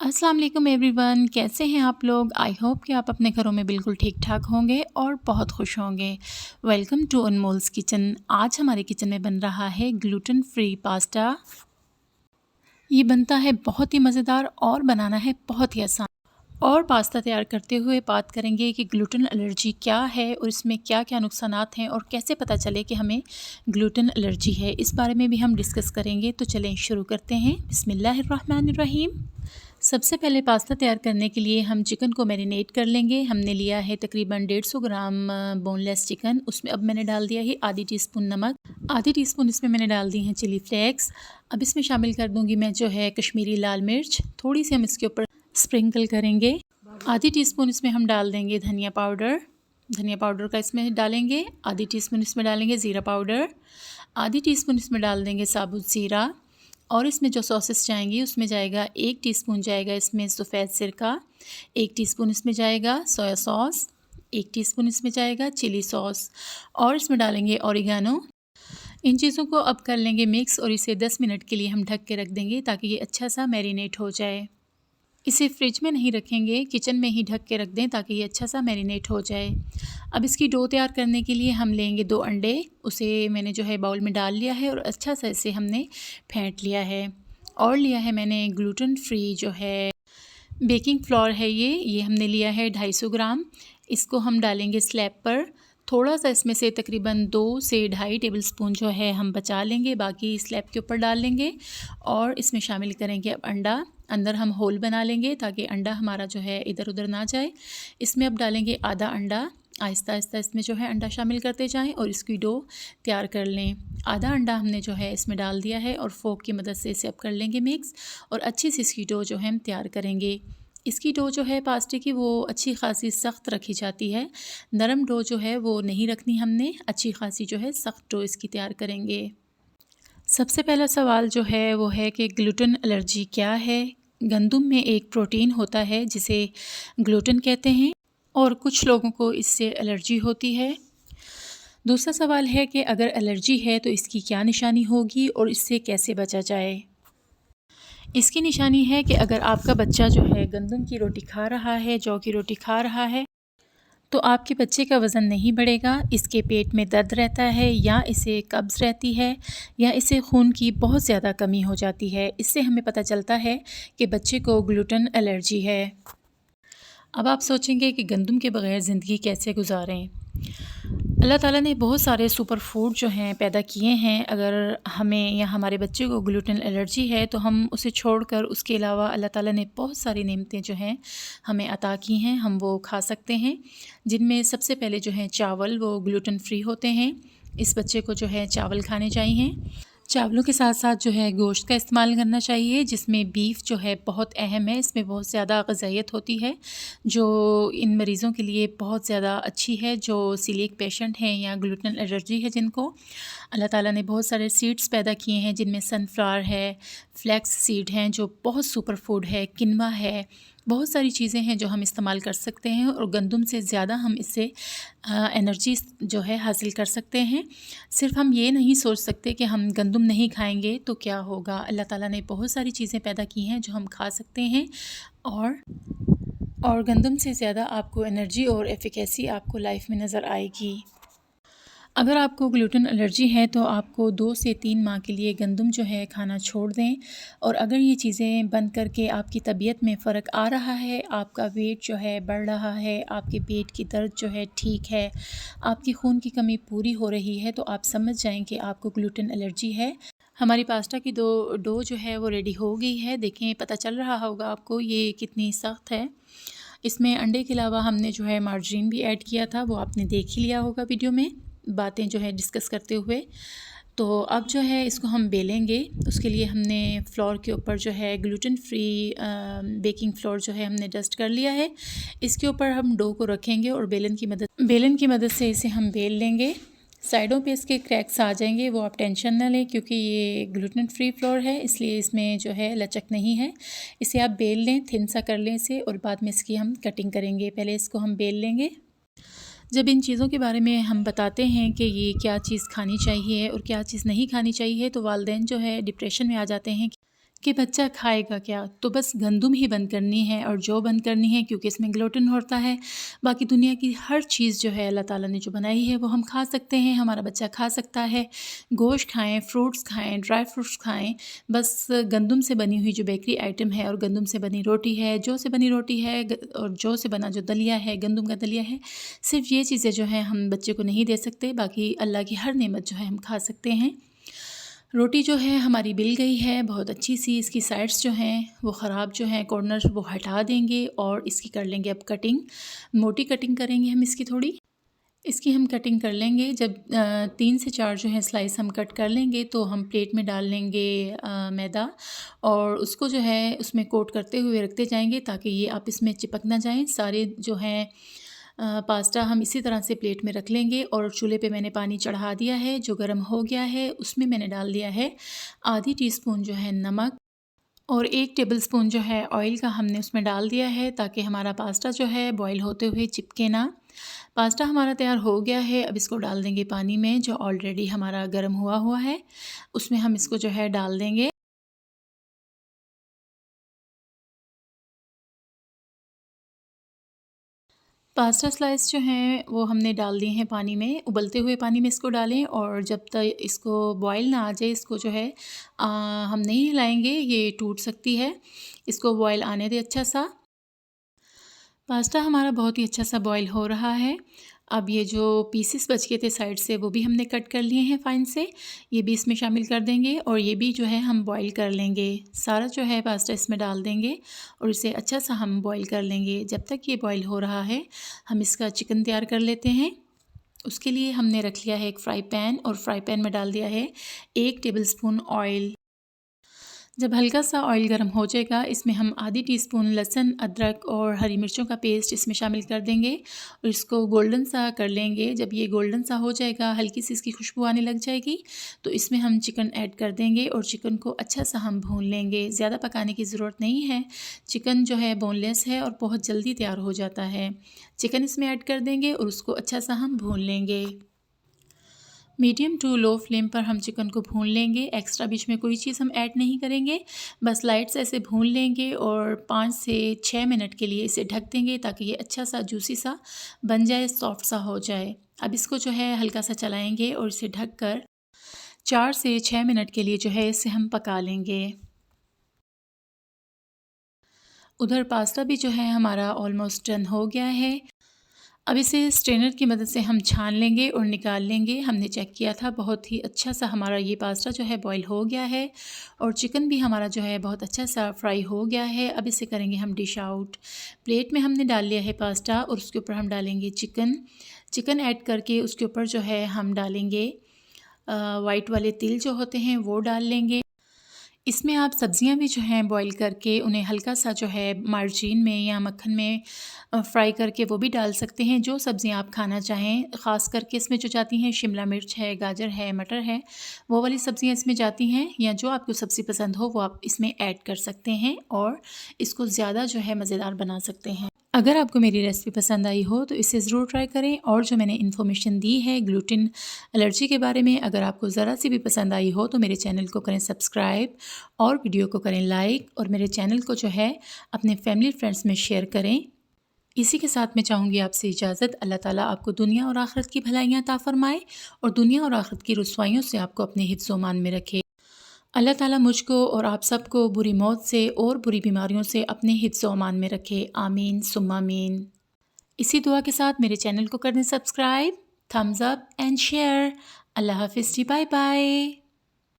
अस्सलाम वालेकुम एवरीवन, कैसे हैं आप लोग। आई होप कि आप अपने घरों में बिल्कुल ठीक ठाक होंगे और बहुत खुश होंगे। Welcome to Anmol's kitchen. आज हमारे किचन में बन रहा है ग्लूटेन फ्री पास्ता। ये बनता है बहुत ही मज़ेदार और बनाना है बहुत ही आसान। और पास्ता तैयार करते हुए बात करेंगे कि ग्लूटेन एलर्जी क्या है और इसमें क्या क्या नुकसानात हैं और कैसे पता चले कि हमें ग्लूटेन एलर्जी है, इस बारे में भी हम डिस्कस करेंगे। तो चलें शुरू करते हैं। बिस्मिल्लाहिर्रहमानिर्रहीम। सबसे पहले पास्ता तैयार करने के लिए हम चिकन को मैरिनेट कर लेंगे। हमने लिया है तकरीबन 150 ग्राम बोनलेस चिकन। उसमें अब मैंने डाल दिया है आधी टीस्पून नमक, आधी टीस्पून इसमें मैंने डाल दी हैं चिली फ्लेक्स। अब इसमें शामिल कर दूंगी मैं जो है कश्मीरी लाल मिर्च, थोड़ी सी हम इसके ऊपर स्प्रिंकल करेंगे। आधी टीस्पून इसमें हम डाल देंगे धनिया पाउडर, धनिया पाउडर का इसमें डालेंगे। आधी टीस्पून इसमें डालेंगे ज़ीरा पाउडर, आधी टीस्पून इसमें डाल देंगे साबुत ज़ीरा। और इसमें जो सॉसेस जाएंगी उसमें जाएगा 1 टीस्पून जाएगा इसमें सफ़ेद सिरका, 1 टीस्पून इसमें जाएगा सोया सॉस, 1 टीस्पून इसमें जाएगा चिली सॉस और इसमें डालेंगे ओरिगानो। इन चीज़ों को अब कर लेंगे मिक्स और इसे 10 मिनट के लिए हम ढक के रख देंगे ताकि ये अच्छा सा मैरिनेट हो जाए। इसे फ्रिज में नहीं रखेंगे, किचन में ही ढक के रख दें ताकि ये अच्छा सा मैरिनेट हो जाए। अब इसकी डो तैयार करने के लिए हम लेंगे 2 अंडे। उसे मैंने जो है बाउल में डाल लिया है और अच्छा सा इसे हमने फेंट लिया है। और लिया है मैंने ग्लूटेन फ्री जो है बेकिंग फ्लोर है, ये हमने लिया है 250 ग्राम। इसको हम डालेंगे स्लैब पर। थोड़ा सा इसमें से तकरीबन 2 से ढाई टेबलस्पून जो है हम बचा लेंगे, बाकी स्लैब के ऊपर डाल लेंगे। और इसमें शामिल करेंगे अब अंडा। अंदर हम होल बना लेंगे ताकि अंडा हमारा जो है इधर उधर ना जाए। इसमें अब डालेंगे आधा अंडा। आहिस्ता आहिस्ता इसमें जो है अंडा शामिल करते जाएं और इसकी डो तैयार कर लें। आधा अंडा हमने जो है इसमें डाल दिया है और फोक की मदद से इसे अब कर लेंगे मिक्स और अच्छी सी इसकी डो जो है हम तैयार करेंगे। इसकी डो जो है पास्ते की वो अच्छी खासी सख्त रखी जाती है, नरम डो जो है वो नहीं रखनी हमने, अच्छी खासी जो है सख्त डो इसकी तैयार करेंगे। सबसे पहला सवाल जो है वो है कि ग्लूटेन एलर्जी क्या है। गंदम में एक प्रोटीन होता है जिसे ग्लूटेन कहते हैं और कुछ लोगों को इससे एलर्जी होती है। दूसरा सवाल है कि अगर एलर्जी है तो इसकी क्या निशानी होगी और इससे कैसे बचा जाए। इसकी निशानी है कि अगर आपका बच्चा जो है गंदम की रोटी खा रहा है, जौ की रोटी खा रहा है, तो आपके बच्चे का वज़न नहीं बढ़ेगा, इसके पेट में दर्द रहता है या इसे कब्ज़ रहती है या इसे खून की बहुत ज़्यादा कमी हो जाती है। इससे हमें पता चलता है कि बच्चे को ग्लूटेन एलर्जी है। अब आप सोचेंगे कि गंदम के बग़ैर ज़िंदगी कैसे गुजारें। अल्लाह ताला ने बहुत सारे सुपर फूड जो हैं पैदा किए हैं। अगर हमें या हमारे बच्चे को ग्लूटेन एलर्जी है तो हम उसे छोड़कर उसके अलावा अल्लाह ताला ने बहुत सारी नेमतें जो हैं हमें अता की हैं, हम वो खा सकते हैं। जिनमें सबसे पहले जो है चावल, वो ग्लूटेन फ्री होते हैं। इस बच्चे को जो है चावल खाने चाहिए। चावलों के साथ साथ जो है गोश्त का इस्तेमाल करना चाहिए, जिसमें बीफ जो है बहुत अहम है। इसमें बहुत ज़्यादा ग़िज़ाइयत होती है जो इन मरीज़ों के लिए बहुत ज़्यादा अच्छी है, जो सीलिएक पेशेंट हैं या ग्लूटेन एलर्जी है जिनको। अल्लाह ताला ने बहुत सारे सीड्स पैदा किए हैं जिनमें सनफ्लावर है, फ्लैक्स सीड हैं जो बहुत सुपर फूड है, किनवा है, बहुत सारी चीज़ें हैं जो हम इस्तेमाल कर सकते हैं और गंदम से ज़्यादा हम इससे एनर्जी जो है हासिल कर सकते हैं। सिर्फ हम ये नहीं सोच सकते कि हम गंदम नहीं खाएंगे तो क्या होगा। अल्लाह ताला ने बहुत सारी चीज़ें पैदा की हैं जो हम खा सकते हैं और गंदम से ज़्यादा आपको एनर्जी और एफिकेसी आपको लाइफ में नज़र आएगी। अगर आपको ग्लूटेन एलर्जी है तो आपको 2 से 3 माह के लिए गंदम जो है खाना छोड़ दें। और अगर ये चीज़ें बंद करके आपकी तबीयत में फ़र्क आ रहा है, आपका वेट जो है बढ़ रहा है, आपके पेट की दर्द जो है ठीक है, आपकी खून की कमी पूरी हो रही है, तो आप समझ जाएं कि आपको ग्लूटेन एलर्जी है। हमारी पास्ता की डो जो है वो रेडी हो गई है। देखें, पता चल रहा होगा आपको ये कितनी सख्त है। इसमें अंडे के अलावा हमने जो है मार्जरीन भी ऐड किया था, वो आपने देख ही लिया होगा वीडियो में बातें जो है डिस्कस करते हुए। तो अब जो है इसको हम बेलेंगे। उसके लिए हमने फ्लोर के ऊपर जो है ग्लूटेन फ्री बेकिंग फ्लोर जो है हमने डस्ट कर लिया है। इसके ऊपर हम डो को रखेंगे और बेलन की मदद से इसे हम बेल लेंगे। साइडों पे इसके क्रैक्स आ जाएंगे, वो आप टेंशन ना लें क्योंकि ये ग्लूटेन फ्री फ्लोर है, इसलिए इसमें जो है लचक नहीं है। इसे आप बेल लें, थिन सा कर लें इसे और बाद में इसकी हम कटिंग करेंगे। पहले इसको हम बेल लेंगे। जब इन चीज़ों के बारे में हम बताते हैं कि ये क्या चीज़ खानी चाहिए और क्या चीज़ नहीं खानी चाहिए, तो वालिदैन जो है डिप्रेशन में आ जाते हैं कि बच्चा खाएगा क्या, तो बस गंदुम ही बंद करनी है और जौ बंद करनी है, क्योंकि इसमें ग्लूटेन होता है। बाकी दुनिया की हर चीज़ जो है अल्लाह ताला ने जो बनाई है वो हम खा सकते हैं, हमारा बच्चा खा सकता है। गोश्त खाएं, फ्रूट्स खाएं, ड्राई फ्रूट्स खाएं। बस गंदुम से बनी हुई जो बेकरी आइटम है और गंदुम से बनी रोटी है, जौ से बनी रोटी है और जौ से बना जो दलिया है, गंदुम का दलिया है, सिर्फ ये चीज़ें जो हैं हम बच्चे को नहीं दे सकते। बाकी अल्लाह की हर नेमत जो है हम खा सकते हैं। रोटी जो है हमारी बिल गई है बहुत अच्छी सी, इसकी साइड्स जो हैं वो ख़राब जो हैं, कॉर्नर वो हटा देंगे और इसकी कर लेंगे अब कटिंग। मोटी कटिंग करेंगे हम इसकी थोड़ी। इसकी हम कटिंग कर लेंगे। जब 3 से 4 जो है स्लाइस हम कट कर लेंगे तो हम प्लेट में डाल लेंगे मैदा और उसको जो है उसमें कोट करते हुए रखते जाएंगे ताकि ये आप इसमें चिपक ना जाएं। सारे जो हैं पास्ता हम इसी तरह से प्लेट में रख लेंगे और चूल्हे पे मैंने पानी चढ़ा दिया है जो गर्म हो गया है। उसमें मैंने डाल दिया है आधी टीस्पून जो है नमक और 1 टेबलस्पून जो है ऑयल का हमने उसमें डाल दिया है ताकि हमारा पास्ता जो है बॉईल होते हुए चिपके ना। पास्ता हमारा तैयार हो गया है। अब इसको डाल देंगे पानी में जो ऑलरेडी हमारा गर्म हुआ हुआ है, उसमें हम इसको जो है डाल देंगे। पास्ता स्लाइस जो हैं वो हमने डाल दिए हैं पानी में, उबलते हुए पानी में इसको डालें और जब तक इसको बॉईल ना आ जाए इसको जो है हम नहीं हिलाएंगे, ये टूट सकती है। इसको बॉईल आने दें अच्छा सा। पास्ता हमारा बहुत ही अच्छा सा बॉईल हो रहा है। अब ये जो पीसेस बच गए थे साइड से वो भी हमने कट कर लिए हैं फाइन से, ये भी इसमें शामिल कर देंगे और ये भी जो है हम बॉईल कर लेंगे। सारा जो है पास्ता इसमें डाल देंगे और इसे अच्छा सा हम बॉईल कर लेंगे। जब तक ये बॉईल हो रहा है हम इसका चिकन तैयार कर लेते हैं। उसके लिए हमने रख लिया है एक फ़्राई पैन और फ़्राई पैन में डाल दिया है 1 टेबलस्पून ऑयल। जब हल्का सा ऑयल गर्म हो जाएगा इसमें हम आधी टीस्पून लहसुन, अदरक और हरी मिर्चों का पेस्ट इसमें शामिल कर देंगे और इसको गोल्डन सा कर लेंगे। जब ये गोल्डन सा हो जाएगा, हल्की सी इसकी खुशबू आने लग जाएगी, तो इसमें हम चिकन ऐड कर देंगे और चिकन को अच्छा सा हम भून लेंगे। ज़्यादा पकाने की ज़रूरत नहीं है, चिकन जो है बोनलेस है और बहुत जल्दी तैयार हो जाता है। चिकन इसमें ऐड कर देंगे और उसको अच्छा सा हम भून लेंगे। मीडियम टू लो फ्लेम पर हम चिकन को भून लेंगे। एक्स्ट्रा बीच में कोई चीज़ हम ऐड नहीं करेंगे, बस लाइट से ऐसे भून लेंगे और 5 से 6 मिनट के लिए इसे ढक देंगे ताकि ये अच्छा सा जूसी सा बन जाए, सॉफ्ट सा हो जाए। अब इसको जो है हल्का सा चलाएंगे और इसे ढक कर 4 से 6 मिनट के लिए जो है इसे हम पका लेंगे। उधर पास्ता भी जो है हमारा ऑलमोस्ट डन हो गया है। अब इसे स्ट्रेनर की मदद से हम छान लेंगे और निकाल लेंगे। हमने चेक किया था, बहुत ही अच्छा सा हमारा ये पास्ता जो है बॉईल हो गया है और चिकन भी हमारा जो है बहुत अच्छा सा फ्राई हो गया है। अब इसे करेंगे हम डिश आउट। प्लेट में हमने डाल लिया है पास्ता और उसके ऊपर हम डालेंगे चिकन ऐड करके उसके ऊपर जो है हम डालेंगे वाइट वाले तिल जो होते हैं वो डाल लेंगे। इसमें आप सब्ज़ियां भी जो हैं बॉईल करके उन्हें हल्का सा जो है मार्जीन में या मक्खन में फ्राई करके वो भी डाल सकते हैं। जो सब्ज़ियां आप खाना चाहें, ख़ास करके इसमें जो जाती हैं शिमला मिर्च है, गाजर है, मटर है, वो वाली सब्ज़ियां इसमें जाती हैं। या जो आपको सब्ज़ी पसंद हो वो आप इसमें ऐड कर सकते हैं और इसको ज़्यादा जो है मज़ेदार बना सकते हैं। अगर आपको मेरी रेसिपी पसंद आई हो तो इसे ज़रूर ट्राई करें और जो मैंने इन्फॉर्मेशन दी है ग्लूटेन एलर्जी के बारे में, अगर आपको ज़रा सी भी पसंद आई हो तो मेरे चैनल को करें सब्सक्राइब और वीडियो को करें लाइक और मेरे चैनल को जो है अपने फैमिली फ्रेंड्स में शेयर करें। इसी के साथ मैं चाहूँगी आपसे इजाज़त। अल्लाह ताला आपको दुनिया और आखिरत की भलाइयाँ अता फ़रमाए और दुनिया और आखिरत की रुसवाइयों से आपको अपने हिफ्ज़ ओ मान में रखे। अल्लाह ताला मुझको और आप सबको बुरी मौत से और बुरी बीमारियों से अपने हिफ्ज़ ओ अमान में रखे। आमीन सुम्मा आमीन। इसी दुआ के साथ मेरे चैनल को कर दें subscribe, thumbs up and share. अल्लाह हाफ़िज़ जी, बाय बाय।